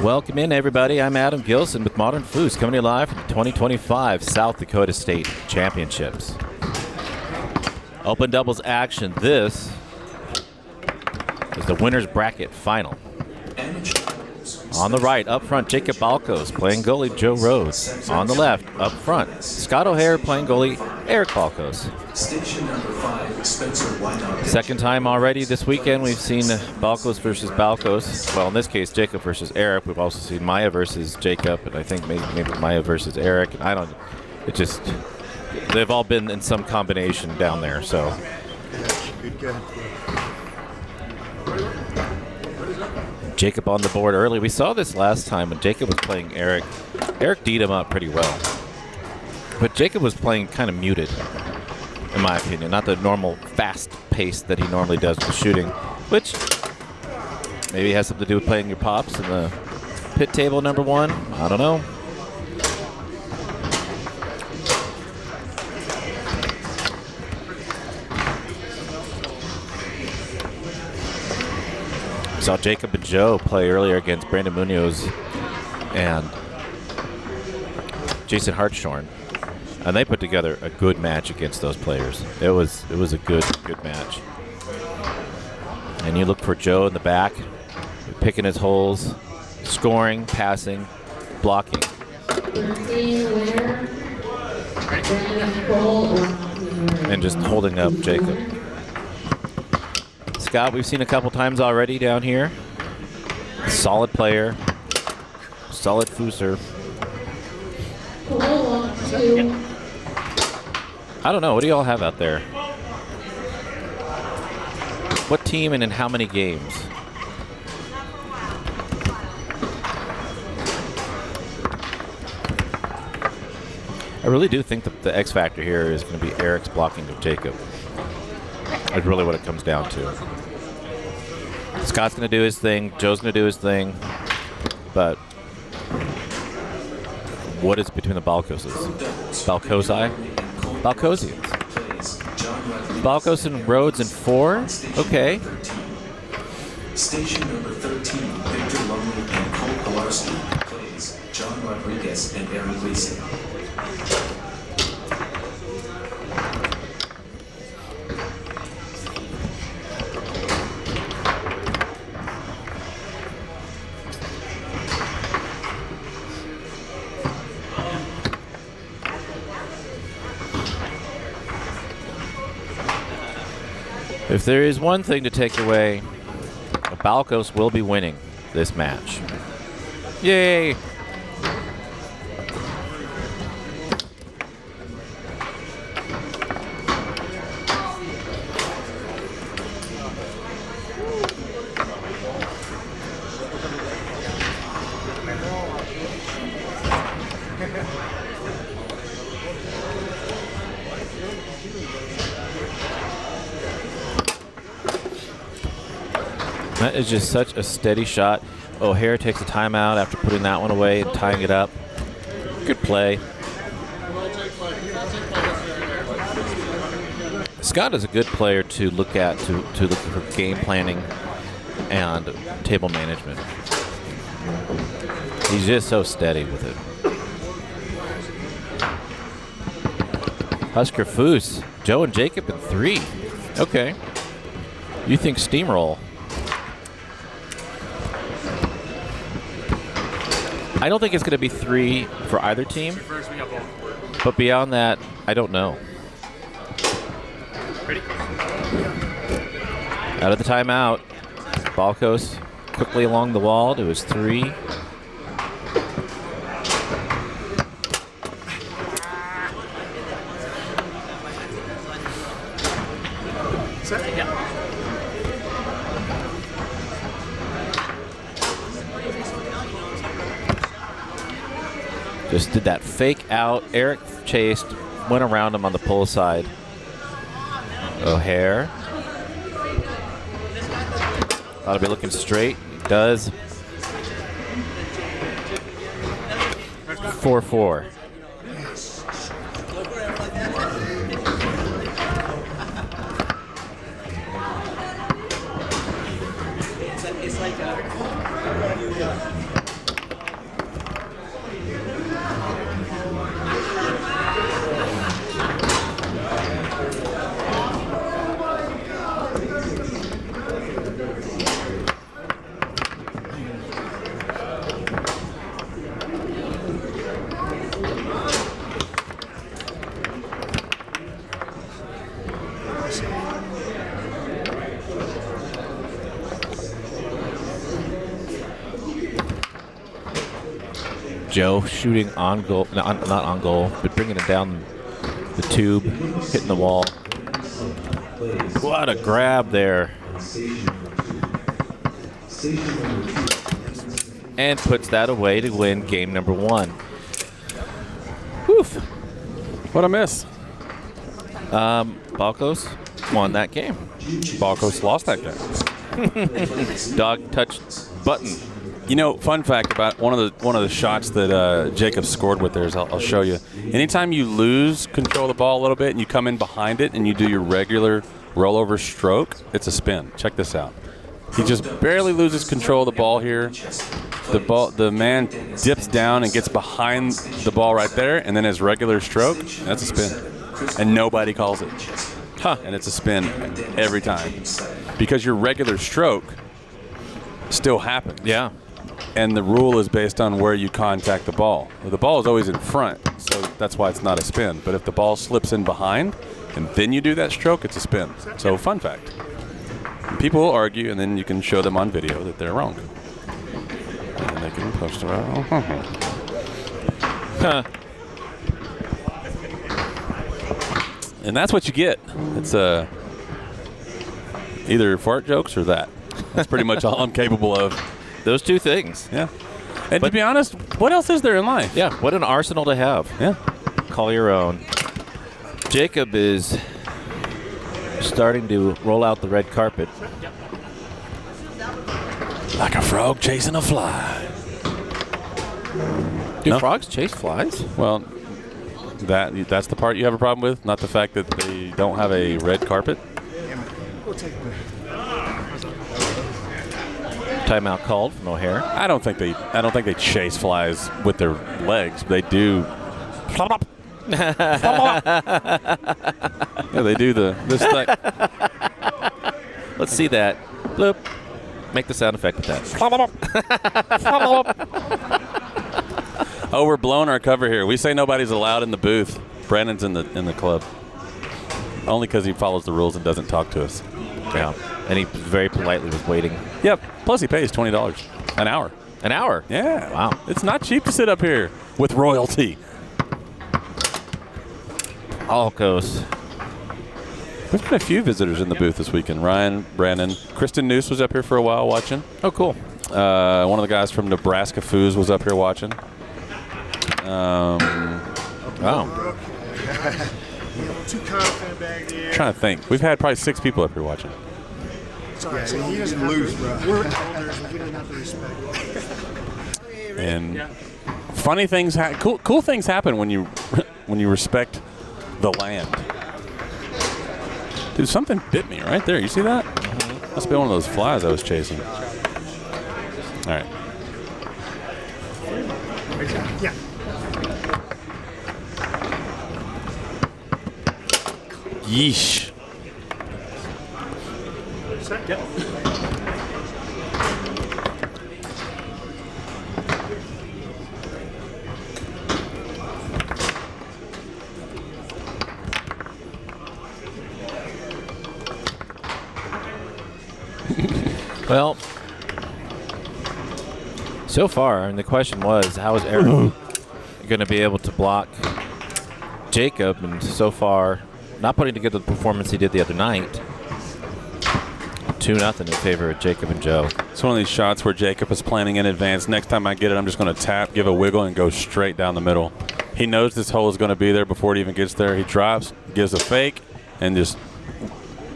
Welcome in, everybody. I'm Adam Gilson with Modern Foos, coming to you live from the 2025 South Dakota State Championships. Open doubles action. This is the winner's bracket final. On the right, up front, Jacob Balcos playing goalie Joe Rhodes. On the left, up front, Scott O'Hare playing goalie Eric Balcos. Second time already this weekend we've seen Balcos versus Balcos. Well, in this case, Jacob versus Eric. We've also seen Maya versus Jacob, and I think maybe Maya versus Eric. And I don't. It just they've all been in some combination down there. So. Good. Jacob on the board early. We saw this last time when Jacob was playing Eric. Eric D'd him up pretty well. But Jacob was playing kind of muted, in my opinion. Not the normal fast pace that he normally does with shooting, which maybe has something to do with playing your pops in the pit table number one. I don't know. Saw Jacob and Joe play earlier against Brandon Munoz and Jason Hartshorn, and they put together a good match against those players. It was a good match. And you look for Joe in the back, picking his holes, scoring, passing, blocking. And just holding up Jacob. Scott, we've seen a couple times already down here. Solid player, solid fooser. I don't know. What do y'all have out there? What team and in how many games? I really do think that the X factor here is going to be Eric's blocking of Jacob. That's really what it comes down to. Scott's going to do his thing. Joe's going to do his thing. But what is between the Balcoses? Balcosi? Balcosians. Balcos and Rhodes in 4? Okay. Station number 13, Victor Lumley and Cole Kolarski plays John Rodriguez and Aaron Gleason. If there is one thing to take away, Balcos will be winning this match. Yay! That is just such a steady shot. O'Hare takes a timeout after putting that one away and tying it up. Good play. Scott is a good player to look at to look for game planning and table management. He's just so steady with it. Husker Foos, Joe and Jacob in 3. Okay. You think steamroll. I don't think it's going to be 3 for either team, but beyond that, I don't know. Ready? Out of the timeout, Balcos quickly along the wall to his 3. Just did that fake out. Eric chased, went around him on the pull side. O'Hare. Ought to be looking straight. He does. 4-4. Joe shooting on goal, not on goal, but bringing it down the tube, hitting the wall. What a grab there. And puts that away to win game number 1. Whew. What a miss. Balcos won that game. Balcos lost that game. Dog touched button. You know, fun fact about one of the shots that Jacob scored with there is I'll show you. Anytime you lose control of the ball a little bit and you come in behind it and you do your regular rollover stroke, it's a spin. Check this out. He just barely loses control of the ball here. The man dips down and gets behind the ball right there, and then his regular stroke, that's a spin. And nobody calls it. Huh. And it's a spin every time. Because your regular stroke still happens. Yeah. And the rule is based on where you contact the ball. The ball is always in front, so that's why it's not a spin. But if the ball slips in behind and then you do that stroke, it's a spin. So fun fact. People will argue, and then you can show them on video that they're wrong. And they can post it out. Huh. And that's what you get. It's either fart jokes or that. That's pretty much all I'm capable of. Those two things. Yeah. And to be honest, what else is there in life? Yeah, what an arsenal to have. Yeah. Call your own. Jacob is starting to roll out the red carpet. Like a frog chasing a fly. Do frogs chase flies? Well, that's the part you have a problem with, not the fact that they don't have a red carpet. Timeout called from O'Hare. I don't think they chase flies with their legs. They do. Yeah, they do this thing. Let's see that. Bloop. Make the sound effect with that. Oh, we're blowing our cover here. We say nobody's allowed in the booth. Brandon's in the club. Only because he follows the rules and doesn't talk to us. Yeah. And he very politely was waiting. Yep. Plus he pays $20 an hour. An hour? Yeah. Wow. It's not cheap to sit up here with royalty. Balcos. There's been a few visitors in the booth this weekend. Ryan, Brandon, Kristen Noose was up here for a while watching. Oh, cool. One of the guys from Nebraska, Foos, was up here watching. Wow. Too confident back there. Trying to think. We've had probably 6 people up here watching. Sorry, so he doesn't lose, bro. We're elders. We don't have to respect. And funny things, cool things happen when you respect the land. Dude, something bit me right there. You see that? Mm-hmm. Must be one of those flies I was chasing. All right. Yeah. Yeesh. Yep. Well, so far, and the question was, how is Aaron going to be able to block Jacob? And so far, not putting together the performance he did the other night. 2-0 in favor of Jacob and Joe. It's one of these shots where Jacob is planning in advance. Next time I get it, I'm just going to tap, give a wiggle, and go straight down the middle. He knows this hole is going to be there before it even gets there. He drops, gives a fake, and just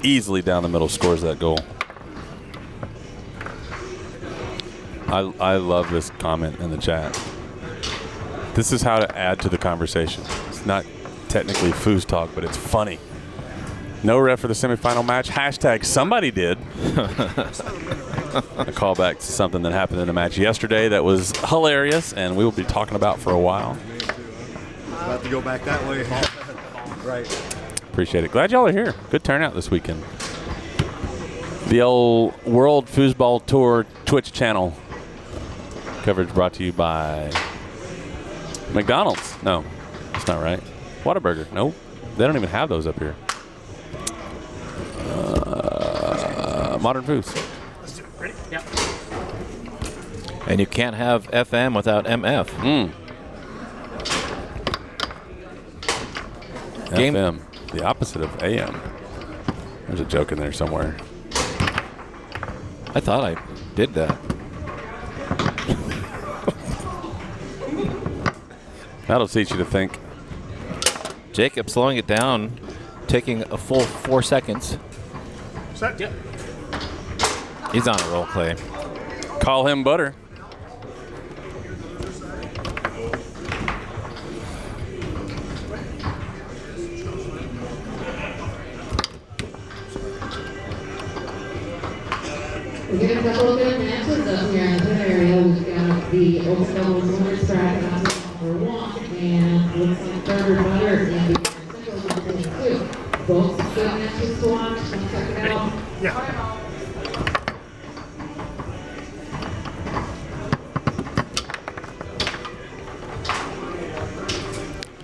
easily down the middle scores that goal. I love this comment in the chat. This is how to add to the conversation. It's not technically foos talk, but it's funny. No ref for the semifinal match. Hashtag somebody did. A callback to something that happened in a match yesterday that was hilarious, and we will be talking about for a while. About to go back that way. Right. Appreciate it. Glad y'all are here. Good turnout this weekend. The old World Foosball Tour Twitch channel. Coverage brought to you by McDonald's. No, that's not right. Whataburger. Nope. They don't even have those up here. Modern Foos. Let's do it. Ready? Yep. And you can't have FM without MF. Game. FM, the opposite of AM. There's a joke in there somewhere. I thought I did that. That'll teach you to think. Jacob slowing it down, taking a full 4 seconds. Set. Yep. He's on a roll, Clay. Call him butter. We're getting a couple of good matches up here in the area. We've got the open doubles winners bracket on number 1, and looks like Burger Butter is going to be singles on number 2. Both good matches to watch. Let's check it out. Yeah.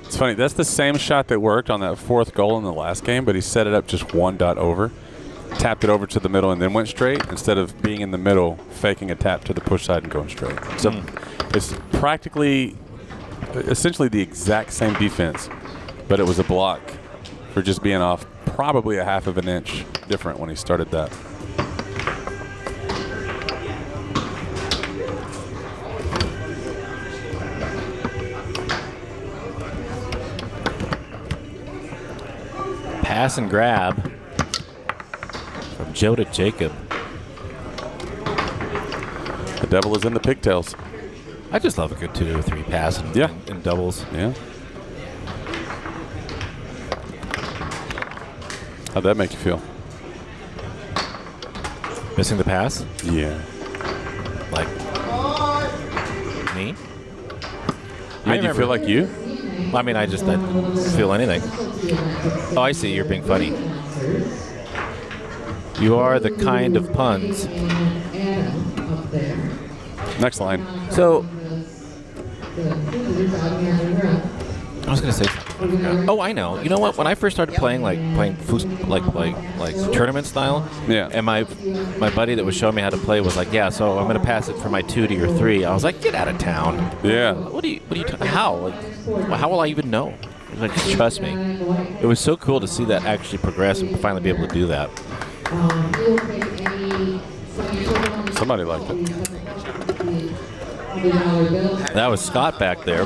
It's funny, that's the same shot that worked on that 4th goal in the last game, but he set it up just 1 dot over. Tapped it over to the middle and then went straight instead of being in the middle, faking a tap to the push side and going straight. So it's practically, essentially the exact same defense, but it was a block for just being off probably a half of an inch different when he started that. Pass and grab from Joe to Jacob. The devil is in the pigtails. I just love a good 2 or 3 pass in doubles. Yeah. How'd that make you feel? Missing the pass? Yeah. Like me? Made you feel like you? I mean, I didn't feel anything. Oh, I see. You're being funny. You are the kind of puns. Next line. So, I was gonna say something. Oh, I know. You know what? When I first started playing Foos, like tournament style, Yeah. and my buddy that was showing me how to play was like, yeah, so I'm gonna pass it from my 2 to your 3. I was like, get out of town. Yeah. What do you how? Like, how will I even know? Like, trust me. It was so cool to see that actually progress and finally be able to do that. Somebody liked it. That was Scott back there.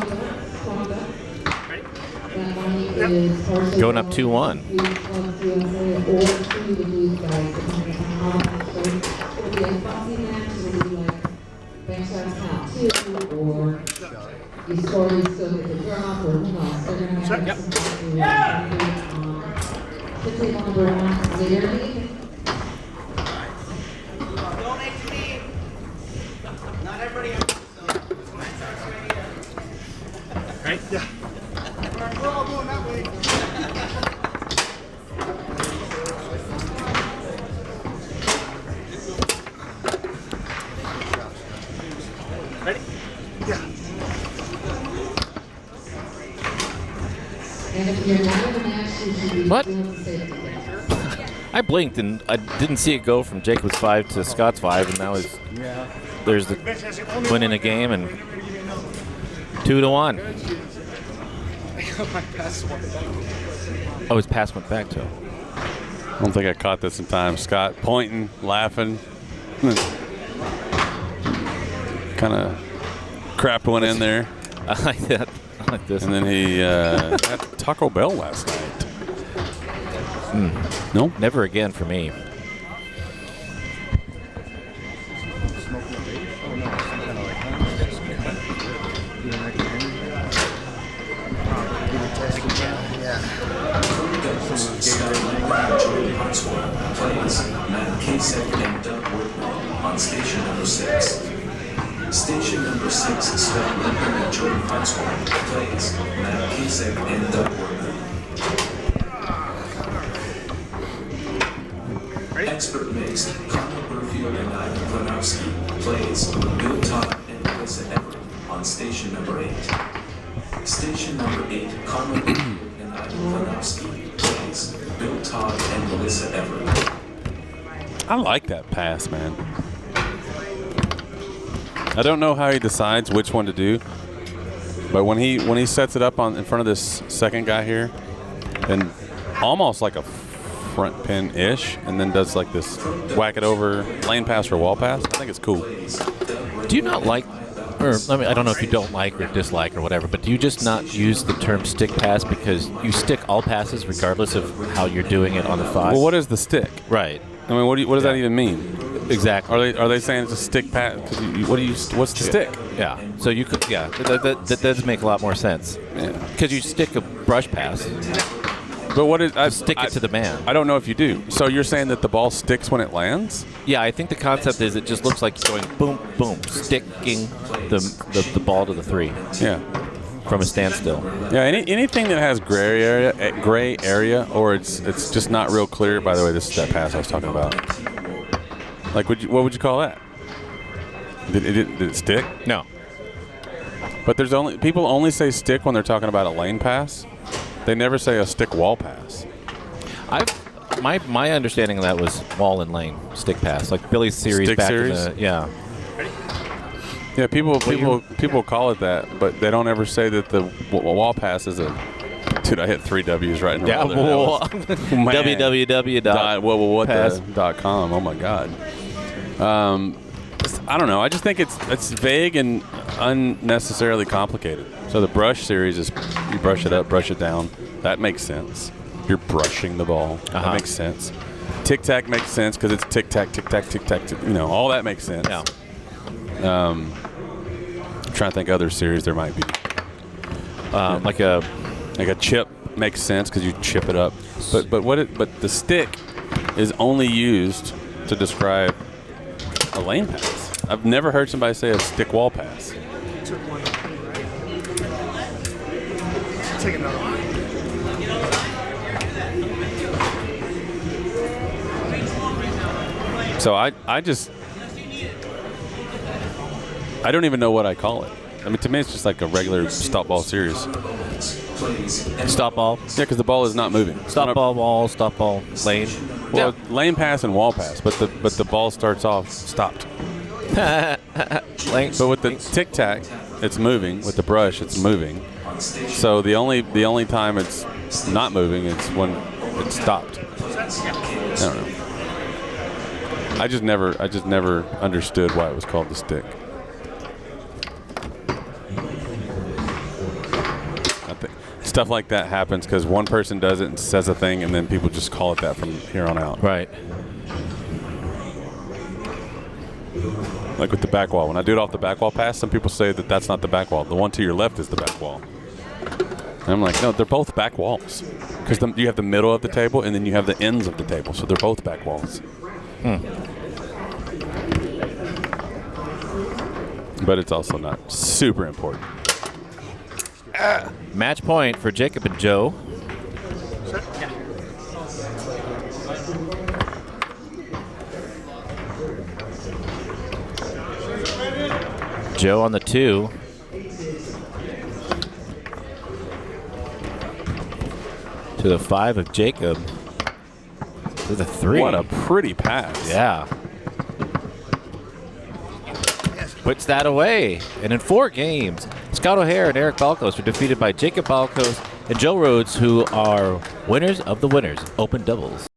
Going up 2-1. Right? Yeah. We're all going that way. Ready? Yeah. What? I blinked and I didn't see it go from Jacob's 5 to Scott's 5, and now there's the win in a game and 2-1. Oh, his pass went back to him. I don't think I caught this in time. Scott pointing, laughing. Kind of crapped one in there. I like that. I like this. And then he had Taco Bell last night. No? Never again for me. Plays Matt Kasek and Doug Workman on station number 6. Station number 6, Scott Linder and Jordan Hartsworth plays Matt Kasek and Doug Workman. Expert mixed, Connor Burfield and Ivan Planowski plays Bill Todd and Melissa Everett on station number 8. Station number 8, Connor Burfield and Ivan Planowski plays Bill Todd and Melissa Everett. I like that pass, man. I don't know how he decides which one to do, but when he sets it up in front of this second guy here, and almost like a front pin-ish, and then does like this whack it over lane pass or wall pass. I think it's cool. Do you not like, or I mean, I don't know if you don't like or dislike or whatever, but do you just not use the term stick pass because you stick all passes regardless of how you're doing it on the 5? Well, what is the stick? Right. I mean, what does that even mean? Exactly. Are they saying it's a stick pass? What's the stick? Yeah. So you could, that does make a lot more sense. Yeah. Because you stick a brush pass, But what is stick it to the man. I don't know if you do. So you're saying that the ball sticks when it lands? Yeah, I think the concept is it just looks like going boom, boom, sticking the ball to the 3 Yeah. from a standstill. Yeah. Anything that has gray area, or it's just not real clear. By the way, this is that pass I was talking about. Like, what would you call that? Did it stick? No. But people only say stick when they're talking about a lane pass. They never say a stick wall pass. My understanding of that was wall and lane stick pass, like Billy's series Stick back series? in the Yeah, people call it that, but they don't ever say that the wall pass is a. Dude, I hit 3 W's right in a row. www.pass.com. Oh my God. I don't know. I just think it's vague and unnecessarily complicated. So the brush series is you brush it up, brush it down. That makes sense. You're brushing the ball. That makes sense. Tic tac makes sense because it's tic tac, tic tac, tic tac. All that makes sense. Yeah. I'm trying to think other series there might be. Like a chip makes sense because you chip it up. But the stick is only used to describe a lane pass. I've never heard somebody say a stick wall pass. Took one. Take another one. So I don't even know what I call it. I mean, to me, it's just like a regular stop ball series. stop ball. Yeah, because the ball is not moving. Stop ball, wall, stop ball, lane. Well, lane pass and wall pass, but the ball starts off stopped. Lane. But with the tic tac, it's moving. With the brush, it's moving. So the only time it's not moving is when it's stopped. I don't know. I just never understood why it was called the stick. I think stuff like that happens because one person does it and says a thing, and then people just call it that from here on out. Right. Like with the back wall. When I do it off the back wall pass, some people say that that's not the back wall. The one to your left is the back wall. And I'm like, no, they're both back walls. Because you have the middle of the table and then you have the ends of the table. So they're both back walls. But it's also not super important. Match point for Jacob and Joe. Joe on the 2. To the 5 of Jacob. To the 3. What a pretty pass. Yeah. Puts that away. And in 4 games, Scott O'Hare and Eric Balcos were defeated by Jacob Balcos and Joe Rhodes, who are winners of the winners, open doubles.